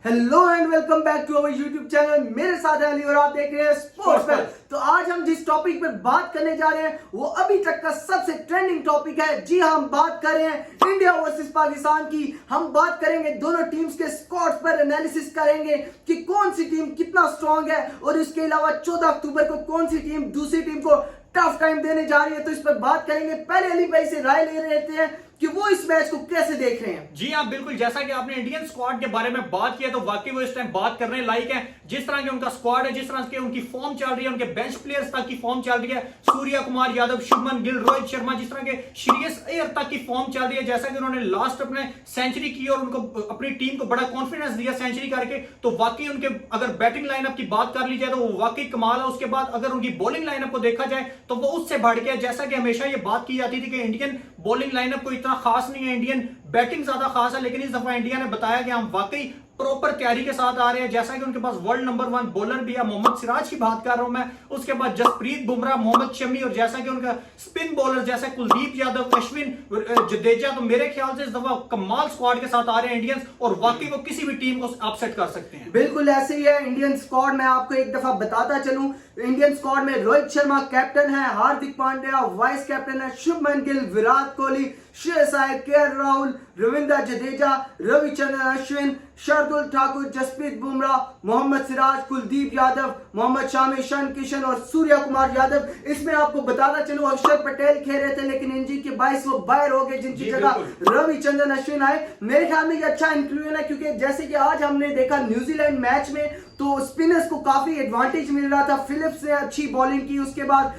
Hello and welcome back to our YouTube channel. मेरे साथ है अली और आप देख रहे हैं स्पोर्ट्स पर। तो आज हम जिस टॉपिक पे बात करने जा रहे हैं वो अभी तक का सबसे ट्रेंडिंग टॉपिक है। जी हाँ, हम बात कर रहे हैं इंडिया वर्सेस पाकिस्तान की। हम बात करेंगे दोनों टीम्स के स्क्वाड्स पर, एनालिसिस करेंगे कि कौन सी टीम कितना स्ट्रांग है और इसके अलावा 14 अक्टूबर को कौन सी टीम दूसरी टीम को टफ टाइम देने जा रही है। तो इस पर बात करेंगे। पहले अली भाई से राय ले रहे हैं कि वो इस मैच को कैसे देख रहे हैं। जी हाँ, बिल्कुल। जैसा कि आपने इंडियन स्क्वाड के बारे में बात किया तो वाकई वो इस टाइम बात करने लायक है। जिस तरह के उनका स्क्वाड है, जिस तरह की उनकी फॉर्म चल रही है, उनके बेंच प्लेयर्स तक की फॉर्म चल रही है, सूर्या कुमार यादव, शुभमन गिल, रोहित शर्मा, जिस तरह के श्रेयस अय्यर तक की फॉर्म चल रही है। जैसा कि उन्होंने लास्ट अपने सेंचुरी की और उनको अपनी टीम को बड़ा कॉन्फिडेंस दिया सेंचुरी करके, तो वाकई उनके अगर बैटिंग लाइनअप की बात कर ली जाए तो वो वाकई कमाल है। उसके बाद अगर उनकी बॉलिंग लाइनअप को देखा जाए तो वो उससे बढ़ गया। जैसा कि हमेशा ये बात की जाती थी कि इंडियन बॉलिंग लाइनअप कोई इतना खास नहीं है, इंडियन बैटिंग ज्यादा खास है, लेकिन इस दफा इंडिया ने बताया कि हम वाकई प्रॉपर तैयारी के साथ आ रहे हैं। जैसा कि उनके पास वर्ल्ड नंबर 1 बॉलर भी है, मोहम्मद सिराज की बात कर रहा हूं मैं, उसके बाद जसप्रीत बुमराह, मोहम्मद शमी, और जैसा कि उनका स्पिन बॉलर जैसे कुलदीप यादव, अश्विन, जडेजा, तो मेरे ख्याल से इस दफा कमाल स्क्वाड के साथ आ रहे हैं इंडियंस, और वाकई वो किसी भी टीम को अपसेट कर सकते हैं। बिल्कुल ऐसे ही है इंडियन स्क्वाड। मैं आपको एक दफा बताता चलूं, इंडियन स्क्वाड में रोहित शर्मा कैप्टन है, हार्दिक पांड्या वाइस कैप्टन है, शुभमन गिल, विराट कोहली, श्रेयस अय्यर, केएल राहुल, रविंद्र जडेजा, रविचंद्रन अश्विन, शार्दुल ठाकुर, जसप्रीत बुमराह, मोहम्मद सिराज, कुलदीप यादव, मोहम्मद शामी, ईशान किशन और सूर्या कुमार यादव। इसमें आपको बताना चलूं अक्षर पटेल खेल रहे थे, लेकिन इंजरी के बायस वो बाहर हो गए, जिनकी जगह रविचंद्रन अश्विन आए। मेरे ख्याल में ये अच्छा इंक्लूजन है, क्योंकि जैसे कि आज हमने देखा न्यूजीलैंड मैच में तो स्पिनर्स को काफी एडवांटेज मिल रहा था। फिलिप्स ने अच्छी बॉलिंग की, उसके बाद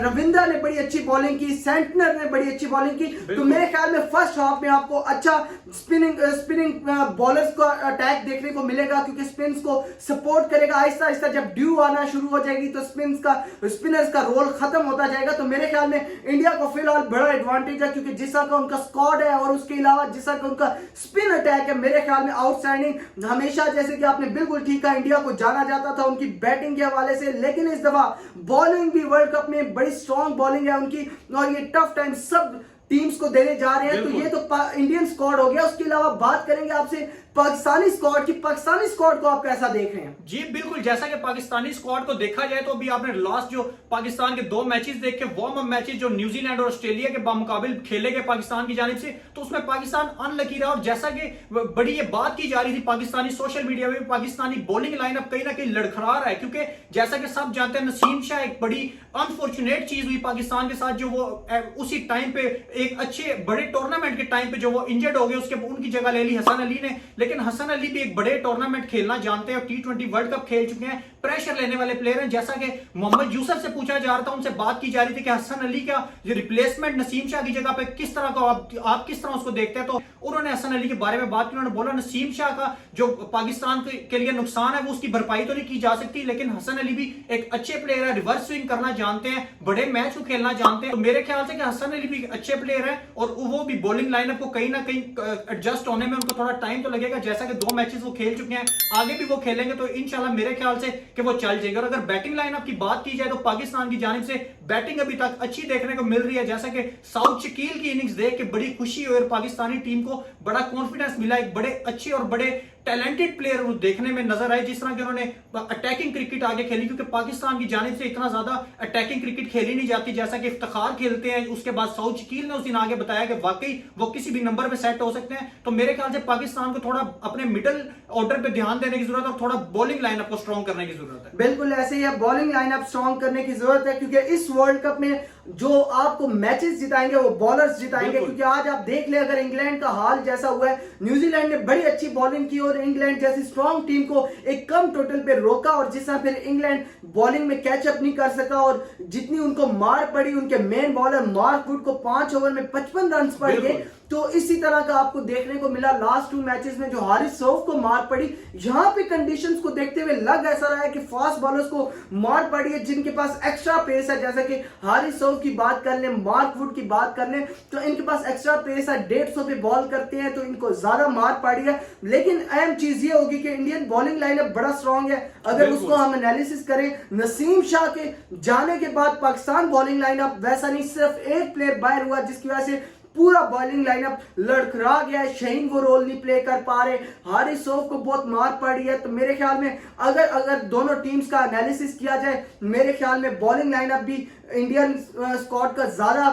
रविंद्र ने बड़ी अच्छी बॉलिंग की, सेंटनर ने बड़ी अच्छी बॉलिंग की। तो मेरे ख्याल में फर्स्ट हाफ में आपको अच्छा स्पिनिंग बॉलर्स का अटैक देखने को मिलेगा, क्योंकि स्पिन्स को सपोर्ट करेगा। आहिस्ता आहिस्ता जब ड्यू आना शुरू हो जाएगी तो स्पिनर्स का रोल खत्म होता जाएगा। तो मेरे ख्याल में इंडिया को फिलहाल बड़ा एडवांटेज है, क्योंकि जिस तरह का उनका स्क्वाड है और उसके अलावा जिस तरह का उनका स्पिन अटैक है, मेरे ख्याल में आउटस्टैंडिंग। हमेशा जैसे कि आपने बिल्कुल ठीक है, इंडिया को जाना जाता था उनकी बैटिंग के हवाले से, लेकिन इस दफा बॉलिंग भी वर्ल्ड कप में बड़ी स्ट्रांग बॉलिंग है उनकी, और ये टफ टाइम सब टीम्स को देने जा रहे हैं। तो ये तो इंडियन स्क्वाड हो गया। उसके अलावा बात करेंगे आपसे पाकिस्तानी स्क्वाड की। पाकिस्तानी स्क्वाड को आप कैसा देख रहे हैं? जी बिल्कुल, जैसा कि पाकिस्तानी स्क्वाड को देखा जाए तो अभी आपने लास्ट जो पाकिस्तान के 2 मैचेस देखे, वार्म अप मैचेस जो न्यूजीलैंड और ऑस्ट्रेलिया के बामुकाबिल खेले गए पाकिस्तान की जानिब से, तो उसमें पाकिस्तान अनलकी रहा। और जैसा कि बड़ी ये बात की जा रही थी पाकिस्तानी सोशल मीडिया में, पाकिस्तानी बॉलिंग लाइनअप कहीं ना कहीं लड़खड़ा रहा है, क्योंकि जैसा कि सब जानते हैं नसीम शाह एक बड़ी अनफॉर्चुनेट चीज हुई पाकिस्तान के साथ, जो वो उसी टाइम पे एक अच्छे बड़े टूर्नामेंट के टाइम पे जो वो इंजर्ड हो गए, उसके उनकी जगह ले ली हसन अली ने। लेकिन हसन अली भी एक बड़े टूर्नामेंट खेलना जानते हैं और T20 वर्ल्ड कप खेल चुके हैं, प्रेशर लेने वाले प्लेयर हैं। जैसा कि मोहम्मद यूसुफ से पूछा जा रहा था, उनसे बात की जा रही थी कि हसन अली का जो रिप्लेसमेंट नसीम शाह की जगह पे किस तरह का आप किस तरह उसको देखते हैं, तो उन्होंने हसन अली के बारे में बात की। उन्होंने बोला नसीम शाह का जो पाकिस्तान के लिए नुकसान है वो उसकी भरपाई तो नहीं की जा सकती, लेकिन हसन अली भी एक अच्छे प्लेयर है, रिवर्स स्विंग करना जानते हैं, बड़े मैच को खेलना जानते हैं। तो मेरे ख्याल से कि हसन अली भी अच्छे प्लेयर है और वो भी बॉलिंग लाइनअप को कहीं ना कहीं एडजस्ट होने में उनको थोड़ा टाइम तो लगेगा। जैसा कि 2 मैचेस वो खेल चुके हैं, आगे भी वो खेलेंगे, तो इंशाल्लाह मेरे ख्याल से कि वो चल जाएंगे। और अगर बैटिंग लाइनअप की बात की जाए तो पाकिस्तान की जानिब से बैटिंग अभी तक अच्छी देखने को मिल रही है। जैसा कि साउथ शकील की इनिंग्स देख के बड़ी खुशी हुई और पाकिस्तानी टीम को बड़ा कॉन्फिडेंस मिला, एक बड़े अच्छे और बड़े टैलेंटेड प्लेयर वो देखने में नजर आए, जिस तरह के उन्होंने अटैकिंग क्रिकेट आगे खेली, क्योंकि पाकिस्तान की जानिब से इतना ज्यादा अटैकिंग क्रिकेट खेली नहीं जाती जैसा कि इफ्तिखार खेलते हैं। उसके बाद साउथ शकील ने उस दिन आगे बताया कि वाकई वो किसी भी नंबर पे सेट हो सकते हैं। तो मेरे ख्याल से पाकिस्तान को थोड़ा अपने मिडिल ऑर्डर पे ध्यान देने की जरूरत है और थोड़ा बॉलिंग लाइनअप को स्ट्रॉन्ग करने की जरूरत है। बिल्कुल ऐसे ही है, बॉलिंग लाइनअप स्ट्रॉन्ग करने की जरूरत है, क्योंकि इस वर्ल्ड कप में जो आपको मैचेस जिताएंगे वो बॉलर्स जिताएंगे। क्योंकि आज आप देख ले, अगर इंग्लैंड का हाल जैसा हुआ है, न्यूजीलैंड ने बड़ी अच्छी बॉलिंग की और इंग्लैंड जैसी स्ट्रॉन्ग टीम को एक कम टोटल पे रोका, और जिस तरह फिर इंग्लैंड बॉलिंग में कैचअप नहीं कर सका और जितनी उनको मार पड़ी, उनके मेन बॉलर मार्क वुड को 5 ओवर में 55 रन पड़ गए। तो इसी तरह का आपको देखने को मिला लास्ट 2 मैचेस में, जो हारिस रऊफ को मार पड़ी। यहां पे कंडीशंस को देखते हुए लग ऐसा रहा है कि फास्ट बॉलर्स को मार पड़ी है, जिनके पास एक्स्ट्रा पेस है। जैसा कि हारिस रऊफ की बात कर लें, मार्क वुड की बात कर लें, तो इनके पास एक्स्ट्रा पेस है, 150 पे बॉल करते हैं, तो इनको ज्यादा मार पड़ी है। लेकिन अहम चीज ये होगी कि इंडियन बॉलिंग लाइनअप बड़ा स्ट्रांग है। अगर उसको हम एनालिसिस करें, नसीम शाह के जाने के बाद पाकिस्तान बॉलिंग लाइनअप वैसा नहीं, सिर्फ एक प्लेयर बाहर हुआ, जिसकी वजह से पूरा बॉलिंग लाइनअप लड़खड़ा गया है। शहीन वो रोल नहीं प्ले कर पा रहे, हारिस रऊफ को बहुत मार पड़ी है। तो मेरे ख्याल में अगर दोनों टीम्स का एनालिसिस किया जाए, मेरे ख्याल में बॉलिंग लाइनअप भी इंडियन स्क्वाड का ज्यादा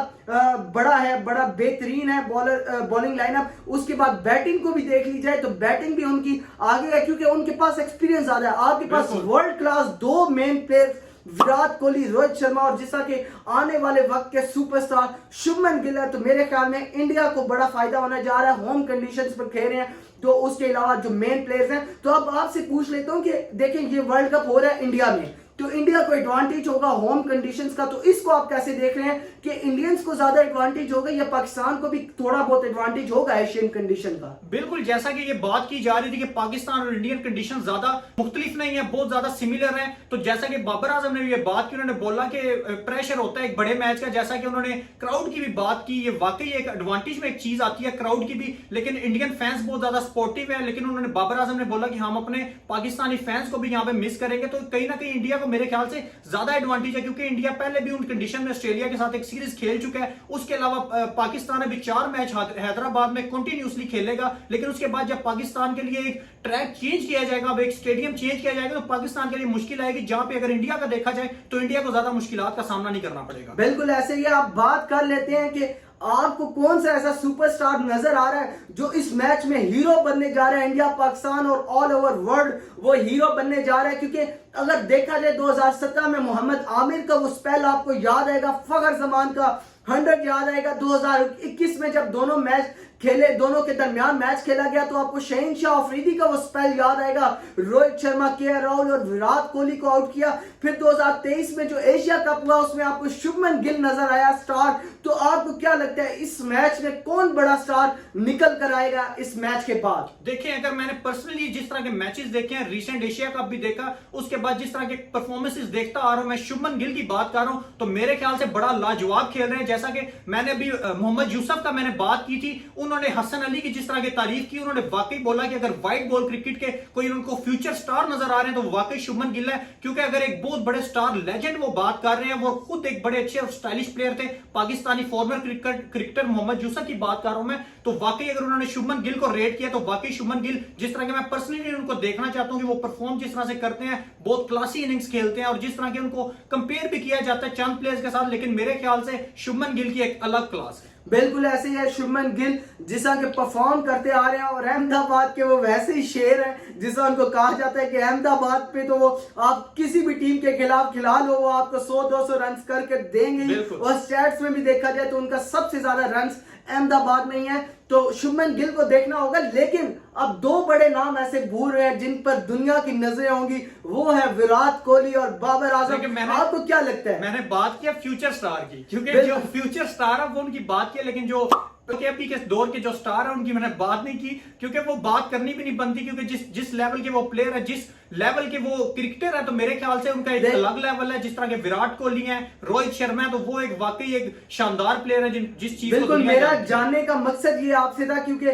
बड़ा है, बड़ा बेहतरीन है बॉलिंग लाइनअप। उसके बाद बैटिंग को भी देख ली जाए तो बैटिंग भी उनकी आगे है, क्योंकि उनके पास एक्सपीरियंस ज्यादा है। आपके पास वर्ल्ड क्लास दो मेन प्लेयर्स विराट कोहली, रोहित शर्मा और जिस तरह के आने वाले वक्त के सुपरस्टार शुभमन गिल है। तो मेरे ख्याल में इंडिया को बड़ा फायदा होने जा रहा है। होम कंडीशंस पर खेल रहे हैं, तो उसके अलावा जो मेन प्लेयर्स हैं, तो अब आपसे पूछ लेता हूं कि देखें ये वर्ल्ड कप हो रहा है इंडिया में, तो इंडिया को एडवांटेज होगा होम कंडीशंस का। तो इसको आप कैसे देख रहे हैं कि इंडियंस को ज्यादा एडवांटेज होगा या पाकिस्तान को भी थोड़ा बहुत एडवांटेज होगा एशियन कंडीशन का? बिल्कुल, जैसा कि ये बात की जा रही थी कि पाकिस्तान और इंडियन कंडीशन ज्यादा मुख्तलिफ नहीं है, बहुत ज्यादा सिमिलर है। तो जैसा कि बाबर आजम ने भी ये बात की, उन्होंने बोला कि प्रेशर होता है एक बड़े मैच का, जैसा कि उन्होंने क्राउड की भी बात की। ये वाकई एक एडवांटेज में एक चीज आती है क्राउड की भी, लेकिन इंडियन फैंस बहुत ज्यादा सपोर्टिव है। लेकिन उन्होंने बाबर आजम ने बोला कि हम अपने पाकिस्तानी फैंस को भी यहाँ पे मिस करेंगे। तो कहीं ना कहीं इंडिया को मेरे ख्याल से ज्यादा एडवांटेज है, क्योंकि इंडिया पहले भी उन कंडीशन में ऑस्ट्रेलिया के साथ एक सीरीज खेल चुका है। उसके अलावा पाकिस्तान अभी 4 मैच हैदराबाद में कंटिन्यूसली खेलेगा। लेकिन उसके बाद जब पाकिस्तान के लिए एक ट्रैक चेंज किया जाएगा, अब एक स्टेडियम चेंज किया जाएगा, तो पाकिस्तान के लिए मुश्किल आएगी, जहां पे अगर इंडिया का देखा जाए तो इंडिया को ज्यादा मुश्किलात का सामना नहीं करना पड़ेगा। बिल्कुल ऐसे ही आप बात कर लेते हैं कि आपको कौन सा ऐसा सुपरस्टार नजर आ रहा है जो इस मैच में हीरो बनने जा रहा है? इंडिया, पाकिस्तान और ऑल ओवर वर्ल्ड वो हीरो बनने जा रहा है। क्योंकि अगर देखा जाए 2017 में मोहम्मद आमिर का वो स्पेल आपको याद आएगा, फखर जमान का 100 याद आएगा। 2021 में जब दोनों मैच खेले, दोनों के दरमियान मैच खेला गया, तो आपको शहनशाह अफरीदी का वो स्पेल याद आएगा। रोहित शर्मा, केएल राहुल और विराट कोहली को आउट किया। फिर 2023 में जो एशिया कप हुआ उसमें आपको शुभमन गिल नजर आया स्टार। तो आपको क्या लगता है इस मैच में कौन बड़ा स्टार निकल कर आएगा इस मैच के बाद? देखिए, अगर मैंने पर्सनली जिस तरह के मैचेस देखे हैं, रिसेंट एशिया कप भी देखा, उसके बाद जिस तरह के परफॉर्मेंसेस देखता आ रहा हूं, मैं शुभमन गिल की बात कर रहा हूं, तो मेरे ख्याल से बड़ा लाजवाब खेल रहे हैं। जैसा कि मैंने अभी मोहम्मद यूसुफ का मैंने बात की थी, उन्होंने हसन अली की जिस तरह की तारीफ की, उन्होंने वाकई बोला कि अगर व्हाइट बॉल क्रिकेट के कोई उनको फ्यूचर स्टार नजर आ रहे हैं तो वाकई शुभमन गिल है। क्योंकि अगर एक बहुत बड़े स्टार लेजेंड वो बात कर रहे हैं, वो खुद एक बड़े अच्छे और स्टाइलिश प्लेयर थे, पाकिस्तानी फॉर्मर क्रिकेटर मोहम्मद यूसुफ की बात कर रहा हूं मैं, तो वाकई अगर उन्होंने शुभमन गिल को रेट किया तो वाकई शुभमन गिल जिस तरह के मैं पर्सनली उनको देखना चाहता हूं कि वो परफॉर्म जिस तरह से करते हैं, बहुत क्लासी इनिंग्स खेलते हैं, और जिस तरह के उनको कंपेयर भी किया जाता है चंद प्लेयर्स के साथ, लेकिन मेरे ख्याल से शुभमन गिल की एक अलग क्लास है। बिल्कुल ऐसे ही है शुभमन गिल, जिसा के परफॉर्म करते आ रहे हैं, और अहमदाबाद के वो वैसे ही शेर हैं जिसा उनको कहा जाता है कि अहमदाबाद पे तो वो आप किसी भी टीम के खिलाफ खिला लो, वो आपको 100-200 रन करके देंगे। और स्टैट्स में भी देखा जाए तो उनका सबसे ज्यादा रन अहमदाबाद में ही है। तो शुभमन गिल को देखना होगा। लेकिन अब दो बड़े नाम ऐसे भूल रहे हैं जिन पर दुनिया की नजरें होंगी, वो है विराट कोहली और बाबर आजम। आपको क्या लगता है? मैंने बात किया फ्यूचर स्टार की, क्योंकि जो फ्यूचर स्टार है वो उनकी बात की, लेकिन जो अभी के दौर के जो स्टार है उनकी मैंने बात नहीं की, क्योंकि वो बात करनी भी नहीं बनती। क्योंकि जिस लेवल के वो प्लेयर है, जिस लेवल के वो क्रिकेटर है, तो मेरे ख्याल से उनका एक अलग लेवल है। जिस तरह के विराट कोहली है, रोहित शर्मा है, तो वो एक वाकई एक शानदार प्लेयर है जिस चीज। बिल्कुल, मेरा जानने का मकसद ये आपसे था, क्योंकि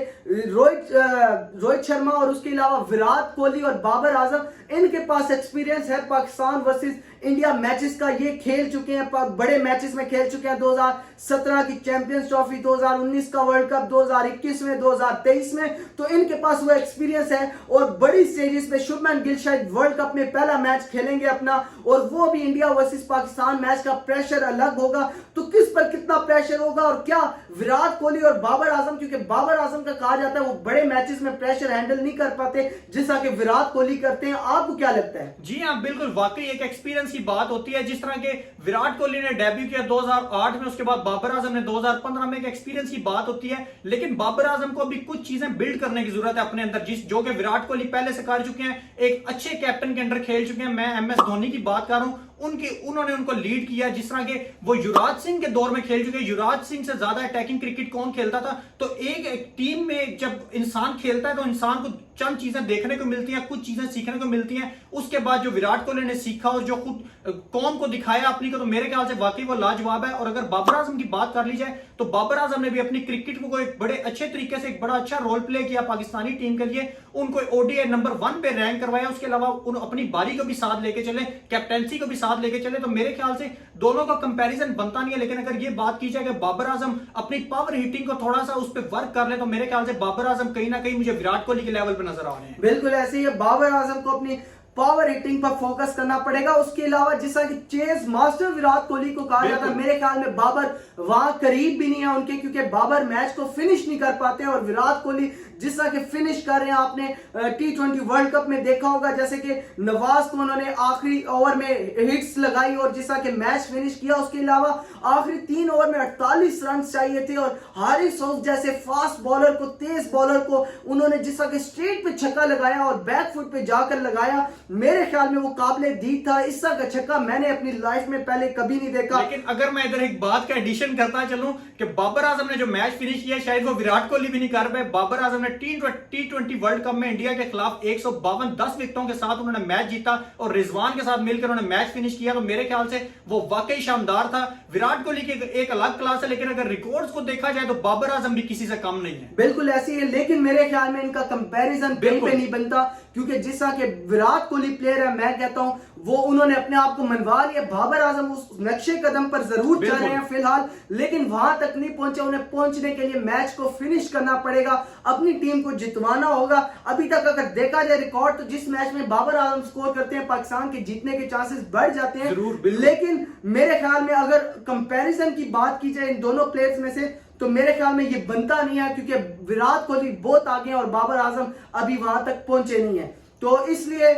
रोहित शर्मा और उसके अलावा विराट कोहली और बाबर आजम, इनके पास एक्सपीरियंस है पाकिस्तान वर्सेस इंडिया मैचेस का। ये खेल चुके हैं, बड़े मैचेस में खेल चुके हैं। 2017 की चैंपियंस ट्रॉफी, 2019 का वर्ल्ड कप, 2021 में, 2023 में, तो इनके पास वो एक्सपीरियंस है। और बड़ी स्टेजेस पे शुभमन गिल शायद वर्ल्ड कप में पहला मैच खेलेंगे अपना, और वो भी इंडिया वर्सेस पाकिस्तान मैच का प्रेशर अलग होगा। तो किस पर कितना प्रेशर होगा, और क्या विराट कोहली और बाबर आजम, क्योंकि बाबर आजम का कहा जाता है वो बड़े मैचेस में प्रेशर हैंडल नहीं कर पाते जैसा कि विराट कोहली करते हैं। आपको क्या लगता है? जी हाँ, बिल्कुल, वाकई एक एक्सपीरियंस की बात होती है। जिस तरह के विराट कोहली ने डेब्यू किया 2008 में, उसके बाद बाबर आजम ने 2015 में, एक एक्सपीरियंस की बात होती है। लेकिन बाबर आजम को अभी कुछ चीजें बिल्ड करने की जरूरत है अपने अंदर, जो कि विराट कोहली पहले से कर चुके हैं, एक अच्छे कैप्टन के अंडर खेल चुके हैं। मैं MS धोनी की बात कर रहा हूं, उन्होंने उनको लीड किया। जिस तरह के वो युवराज सिंह के दौर में खेल चुके हैं, युवराज सिंह से ज्यादा अटैकिंग क्रिकेट कौन खेलता था। तो एक टीम में जब इंसान खेलता है तो इंसान को चंद चीजें देखने को मिलती हैं, कुछ चीजें सीखने को मिलती हैं। उसके बाद जो विराट कोहली ने सीखा और जो खुद कौम को दिखाया अपनी को, तो मेरे ख्याल से वाकई वो लाजवाब है। और अगर बाबर आजम की बात कर ली जाए तो बाबर आजम ने भी अपनी क्रिकेट को एक बड़े अच्छे तरीके से एक बड़ा अच्छा रोल प्ले किया पाकिस्तानी टीम के लिए, उनको ODI नंबर 1 पे रैंक करवाया। उसके अलावा अपनी बारी को भी साथ लेके चले, कैप्टेंसी को भी साथ साथ लेके चले, तो मेरे ख्याल से दोनों का कंपैरिजन बनता नहीं है। लेकिन अगर ये बात की जाए कि बाबर आजम अपनी पावर हिटिंग को थोड़ा सा उस पर वर्क कर ले, तो मेरे ख्याल से बाबर आजम कहीं ना कहीं मुझे विराट कोहली के लेवल पे नजर आ रहे हैं। बिल्कुल ऐसे ही है, बाबर आजम को अपनी पावर हिटिंग पर फोकस करना पड़ेगा। उसके अलावा जिस तरह की चेज मास्टर विराट कोहली को कहा जाता है, मेरे ख्याल में बाबर वहां करीब भी नहीं है उनके, क्योंकि बाबर मैच को फिनिश नहीं कर पाते हैं। और विराट कोहली जिस तरह के फिनिश कर रहे हैं, आपने T20 वर्ल्ड कप में देखा होगा, जैसे कि नवाज को उन्होंने आखिरी ओवर में हिट्स लगाई और जिस तरह के मैच फिनिश किया। उसके अलावा आखिरी 3 ओवर में 48 रन चाहिए थे और हारिस राउफ जैसे फास्ट बॉलर को, तेज बॉलर को उन्होंने जिस तरह के स्ट्रेट पे छक्का लगाया और बैक फुट पे जाकर लगाया, मेरे ख्याल में वो काबिले दीद था। इस तरह का छक्का मैंने अपनी लाइफ में पहले कभी नहीं देखा। लेकिन अगर मैं इधर एक बात का एडिशन करता चलूं कि बाबर आजम ने जो मैच फिनिश किया शायद वो विराट कोहली भी नहीं कर पाए। बाबर आजम ने T20 वर्ल्ड कप में इंडिया के खिलाफ 152 10 विकेटों के साथ उन्होंने मैच जीता और रिजवान के साथ मिलकर उन्होंने मैच फिनिश किया। तो मेरे ख्याल से वो वाकई शानदार था। विराट कोहली की एक अलग क्लास है, लेकिन अगर रिकॉर्ड्स को देखा जाए तो बाबर आजम भी किसी से कम नहीं है। बिल्कुल ऐसी है, लेकिन मेरे ख्याल में इनका कंपैरिजन कहीं पे नहीं बनता, क्योंकि जिस तरह के विराट कोहली प्लेयर है, मैं कहता हूं वो उन्होंने अपने आप को मनवा लिया। बाबर आजम उस नक्शे कदम पर जरूर चल रहे हैं फिलहाल, लेकिन वहां तक नहीं पहुंचे। उन्हें पहुंचने के लिए मैच को फिनिश करना पड़ेगा, अपनी टीम को जितवाना होगा। अभी तक अगर देखा जाए रिकॉर्ड, तो जिस मैच में बाबर आजम स्कोर करते हैं, पाकिस्तान के जीतने के चांसेस बढ़ जाते हैं। लेकिन मेरे ख्याल में अगर कंपैरिजन की बात की जाए इन दोनों प्लेयर्स में से, तो मेरे ख्याल में ये बनता नहीं है, क्योंकि विराट कोहली बहुत आगे हैं और बाबर आजम अभी वहां तक पहुंचे नहीं है। तो इसलिए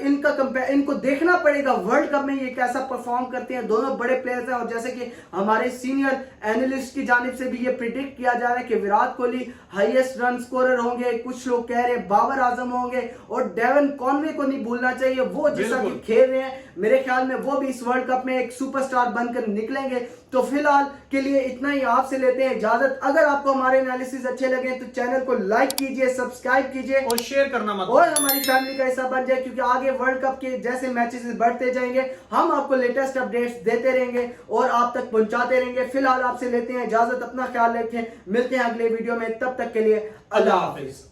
इनको देखना पड़ेगा वर्ल्ड कप में ये कैसा परफॉर्म करते हैं। दोनों बड़े प्लेयर्स हैं और जैसे कि हमारे सीनियर एनालिस्ट की जानिब से भी ये प्रिडिक्ट किया जा रहा है कि Virat Kohli highest run scorer होंगे। कुछ लोग कह रहे हैं बाबर आजम होंगे और डेवन कॉनवे को नहीं भूलना चाहिए, वो जैसा कि खेल रहे हैं मेरे ख्याल में वो भी इस वर्ल्ड कप में एक सुपरस्टार बनकर निकलेंगे। तो फिलहाल के लिए इतना ही, आपसे लेते हैं इजाजत। अगर आपको हमारे एनालिसिस अच्छे लगे तो चैनल को लाइक कीजिए, सब्सक्राइब कीजिए और शेयर करना मत, और हमारी फैमिली का हिस्सा बन जाए, क्योंकि आगे वर्ल्ड कप के जैसे मैचेस बढ़ते जाएंगे हम आपको लेटेस्ट अपडेट्स देते रहेंगे और आप तक पहुंचाते रहेंगे। फिलहाल आपसे लेते हैं इजाजत, अपना ख्याल रखें, मिलते हैं अगले वीडियो में, तब तक के लिए अल्लाह हाफिज।